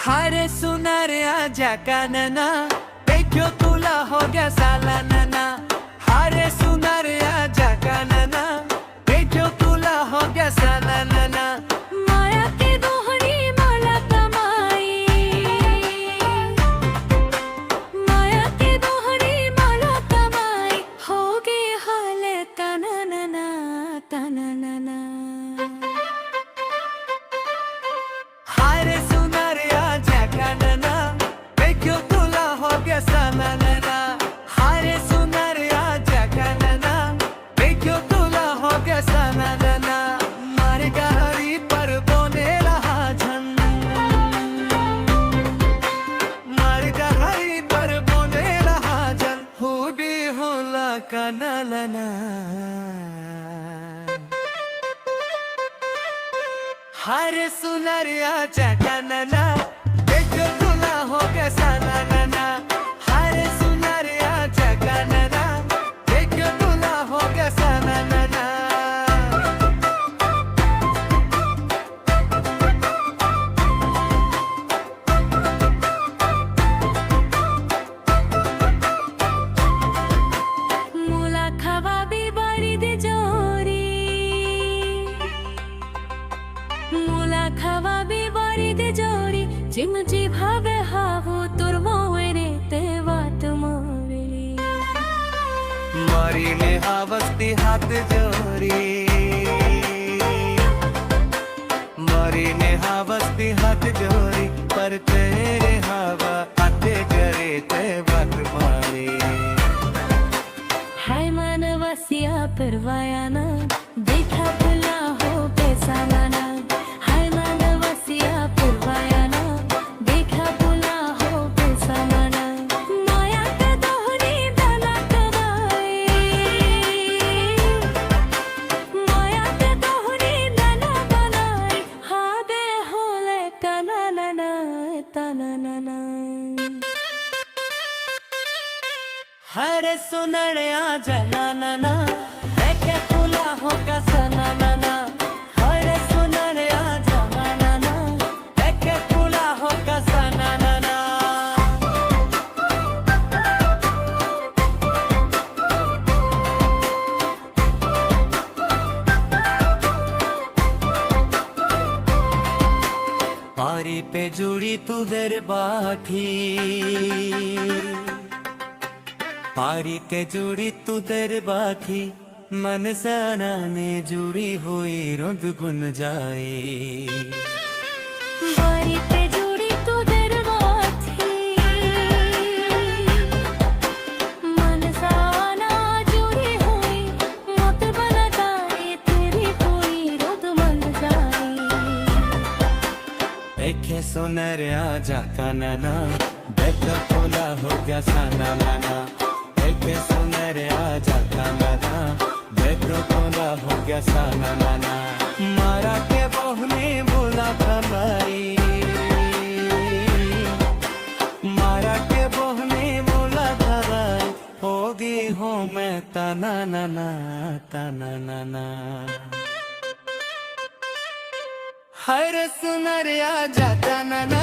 हारे सुनारे आजा कानना देखो तुला हो गया साला नना। हारे सुनारे आजा कानना देखो तुला हो गया साला नना। माया के दोहरी माला कमाई, माया के दोहरी माला कमाई, हो गई हाल तननना तननना। हारे सुनारे आजा कानना देखो तुला हो गया साला नना। हारे सुनारे आजा कानना देखो तुला हो गया साला नना। मारे गहरी पर बोने रहा झन, मारे गहरी पर बोने रहा झन, हो भी होला कानलना। हारे सुनारे आजा कानना देखो तुला हो गया साला नना। हारे सुनारे आजा कानना देखो तुला हो गया साला नना। मुला खावा भी बारी दे जोरी, मुला खावा भी बारी दे जोरी, चिमची भावे हावो तुर मोरे ते वात मोरली। मारी ने हावस्ती हाथ जोरी, मारी ने हावस्ती हाथ जोरी, पर तेरे हवा आते करे ते बात मारी। हाय मानवसिया परवायाना देखा भुला हो पेसालाना। हाय मानवसिया परवायाना देखा भुला हो पेसालाना। माया के दोहरी दाना कमाई, माया के दोहरी दाना बनाई, हादे होले तननना तननना। हरे सुनरे आजा नाना देखे तुला हो गया साला नना। हरे सुनरे आजा नाना देखे तुला हो गया साला नना। पारी पे जुड़ी तू देर बाठी, पारी के जुड़ी तू तेर बाखी, मन सना में जुड़ी हुई रुद गुन जाए। बारी पे जुड़ी तू दरबाथी, मन साना जुड़ी हुई, मत बनताई तेरी पूरी रुद मन जाई। देखे सुनर आजा कानना देखो तुला हो गया साला नना। देखे सुनर आजा कानना देखो तुला हो गया साला नना। मारा के बहुने बोला कमाई, मारा के बहुने बोला कमाई, होगी हो मैं तना नना तना नना। हर सुनर आजा कानना